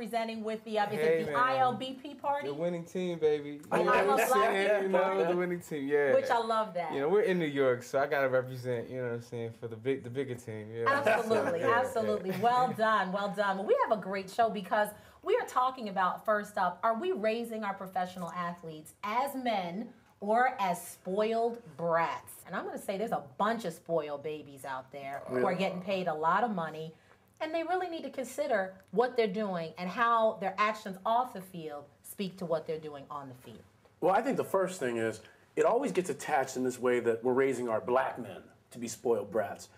representing with the, is it the ILBP party? The winning team, baby. I love Black People Party. The winning team, yeah. Which I love that. You know, we're in New York, so I got to represent, you know what I'm saying, for the bigger team. Yeah. Absolutely, absolutely. Well done, well done. Well, we have a great show because we are talking about, first up, are we raising our professional athletes as men or as spoiled brats? And I'm going to say there's a bunch of spoiled babies out there who are getting paid a lot of money, and they really need to consider what they're doing and how their actions off the field speak to what they're doing on the field. Well, I think the first thing is it always gets attached in this way that we're raising our black men to be spoiled brats.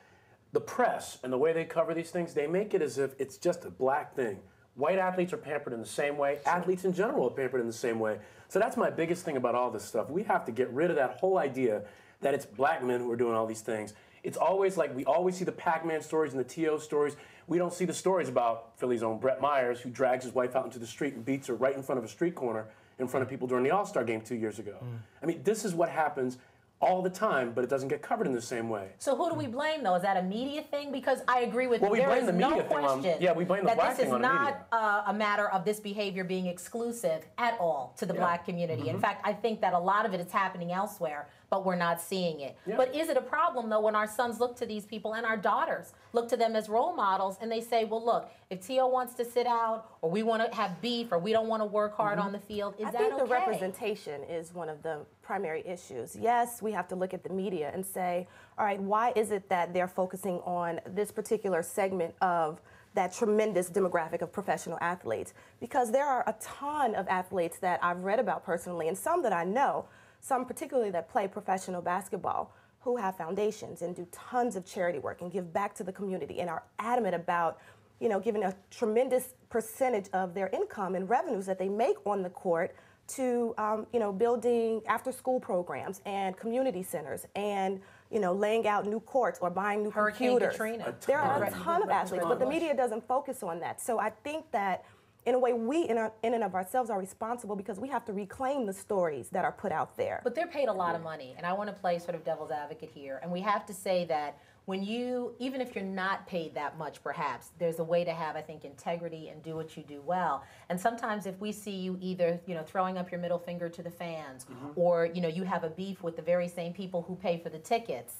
The press and the way they cover these things, they make it as if it's just a black thing. White athletes are pampered in the same way. Athletes in general are pampered in the same way. So that's my biggest thing about all this stuff. We have to get rid of that whole idea that it's black men who are doing all these things. It's always like we always see the Pac-Man stories and the T.O. stories. We don't see the stories about Philly's own Brett Myers, who drags his wife out into the street and beats her right in front of a street corner in front of people during the All-Star game 2 years ago. I mean, this is what happens all the time, but it doesn't get covered in the same way. So who do we blame, though? Is that a media thing? Because I agree with you. We blame the media thing on, we blame the black thing on the media. That this is not a matter of this behavior being exclusive at all to the black community. In fact, I think that a lot of it is happening elsewhere, but we're not seeing it. But is it a problem, though, when our sons look to these people and our daughters look to them as role models and they say, well, look, if T.O. wants to sit out or we want to have beef or we don't want to work hard on the field, is that okay? I think the representation is one of the primary issues. Yes, we have to look at the media and say, all right, why is it that they're focusing on this particular segment of that tremendous demographic of professional athletes? Because there are a ton of athletes that I've read about personally and some that I know, some particularly that play professional basketball, who have foundations and do tons of charity work and give back to the community and are adamant about, you know, giving a tremendous percentage of their income and revenues that they make on the court to, you know, building after-school programs and community centers and, you know, laying out new courts or buying new computers. Katrina. There are a ton of athletes, but the media doesn't focus on that. So I think that, in a way, we in and of ourselves are responsible because we have to reclaim the stories that are put out there. But they're paid a lot of money, and I want to play sort of devil's advocate here. And we have to say that when you, even if you're not paid that much, perhaps, there's a way to have, I think, integrity and do what you do well. And sometimes if we see you either, you know, throwing up your middle finger to the fans, or, you know, you have a beef with the very same people who pay for the tickets,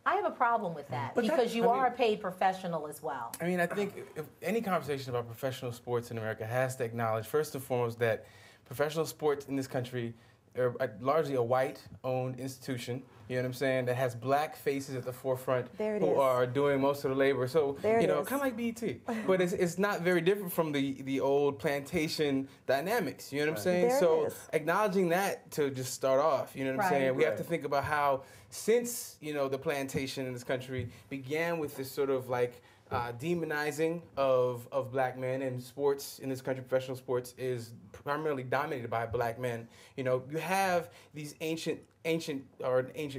I have a problem with that because you are a paid professional as well. I mean, I think if any conversation about professional sports in America has to acknowledge, first and foremost, that professional sports in this country are largely a white-owned institution, you know what I'm saying, that has black faces at the forefront who are doing most of the labor. So, you know, kind of like BET. But it's not very different from the old plantation dynamics, you know what I'm saying? So acknowledging that to just start off, you know what I'm saying? We have to think about how since, you know, the plantation in this country began with this sort of like demonizing of black men, and sports in this country, professional sports, is primarily dominated by black men. You know, you have these ancient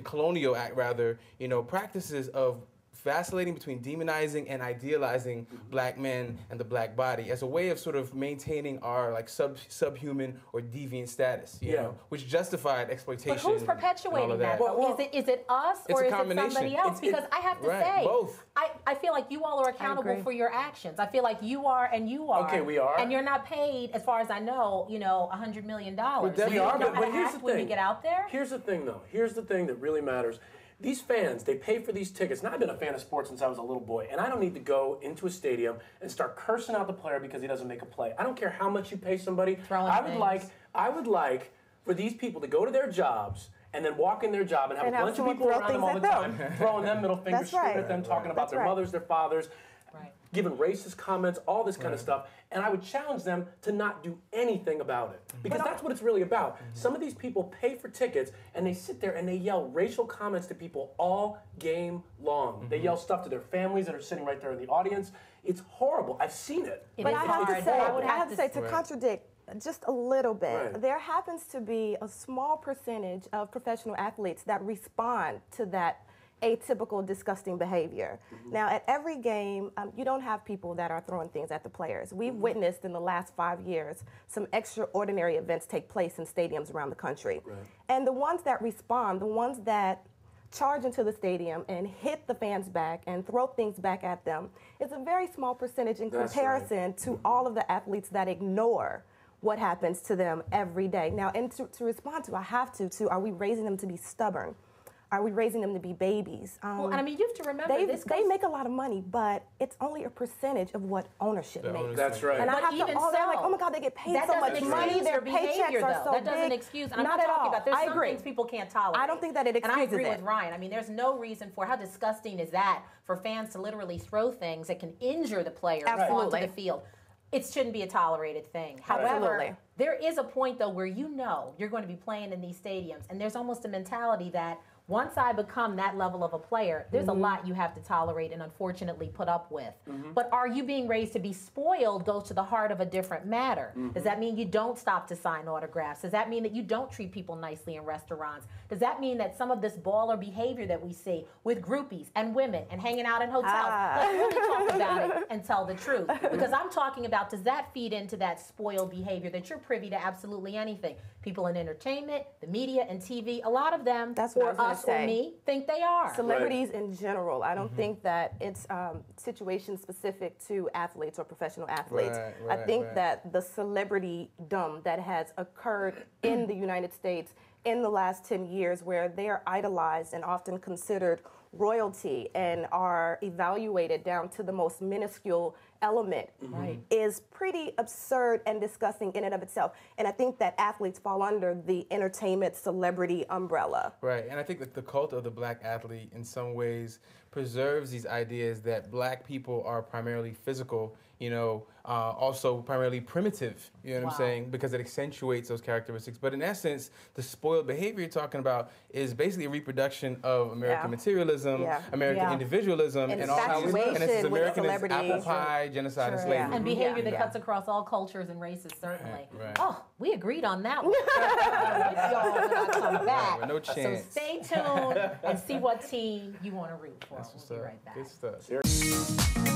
colonial act rather, you know, practices of vacillating between demonizing and idealizing black men and the black body as a way of sort of maintaining our like subhuman or deviant status, you know, which justified exploitation. But who's perpetuating that? Is it us or is it somebody else? Because I have to say, both. I feel like you all are accountable for your actions. I feel like you are and you are. Okay, we are. And you're not paid, as far as I know, you know, $100 million. We are, but here's the thing. When you get out there? Here's the thing, though. Here's the thing that really matters. These fans, they pay for these tickets. Now, I've been a fan of sports since I was a little boy, and I don't need to go into a stadium and start cursing out the player because he doesn't make a play. I don't care how much you pay somebody. I would like for these people to go to their jobs and then walk in their job and have a bunch of people around them all the time, throwing them middle fingers, shooting at them, talking about their mothers, their fathers, giving racist comments, all this kind of stuff. And I would challenge them to not do anything about it. Because that's what it's really about. Some of these people pay for tickets and they sit there and they yell racial comments to people all game long. They yell stuff to their families that are sitting right there in the audience. It's horrible. I've seen it. But I have to say, to contradict just a little bit, there happens to be a small percentage of professional athletes that respond to that atypical, disgusting behavior. Now, at every game, you don't have people that are throwing things at the players. We've witnessed in the last 5 years some extraordinary events take place in stadiums around the country. And the ones that respond, the ones that charge into the stadium and hit the fans back and throw things back at them is a very small percentage in That's comparison to all of the athletes that ignore what happens to them every day. Now, and to respond to, I have to, are we raising them to be stubborn? Are we raising them to be babies? Well, and I mean, you have to remember they make a lot of money, but it's only a percentage of what ownership makes. That's right. And I But have even to, they're like, so, oh my God, they get paid that so doesn't much excuse money. Their their behavior, paychecks are though. so That doesn't big. excuse. And I'm Not not at talking all. about. There's I some agree. things people can't tolerate. I don't think that it And I excuses agree it. with Ryan. I mean, there's no reason for how disgusting is that for fans to literally throw things that can injure the player Absolutely. onto the field. It shouldn't be a tolerated thing. However, Absolutely. there is a point though where you know you're going to be playing in these stadiums, and there's almost a mentality that once I become that level of a player, there's a lot you have to tolerate and unfortunately put up with. But are you being raised to be spoiled goes to the heart of a different matter. Does that mean you don't stop to sign autographs? Does that mean that you don't treat people nicely in restaurants? Does that mean that some of this baller behavior that we see with groupies and women and hanging out in hotels, let's really talk about it and tell the truth. Because I'm talking about, does that feed into that spoiled behavior that you're privy to absolutely anything? People in entertainment, the media and TV, a lot of them, That's what I or was gonna us or say. me, think they are. Celebrities in general. I don't think that it's situation specific to athletes or professional athletes. I think that the celebritydom that has occurred in the United States in the last 10 years, where they are idolized and often considered royalty and are evaluated down to the most minuscule element, is pretty absurd and disgusting in and of itself. And I think that athletes fall under the entertainment celebrity umbrella. Right, and I think that the cult of the black athlete in some ways preserves these ideas that black people are primarily physical, also primarily primitive, you know what I'm saying? Because it accentuates those characteristics. But in essence, the spoiled behavior you're talking about is basically a reproduction of American materialism, American individualism, and all how we, and it's American as apple pie, genocide, and slavery. And behavior that cuts across all cultures and races, certainly. Right. Oh, we agreed on that one. With y'all when I come back. No chance. So stay tuned and see what team you want to root for. That's what's We'll be up. right back. Good stuff.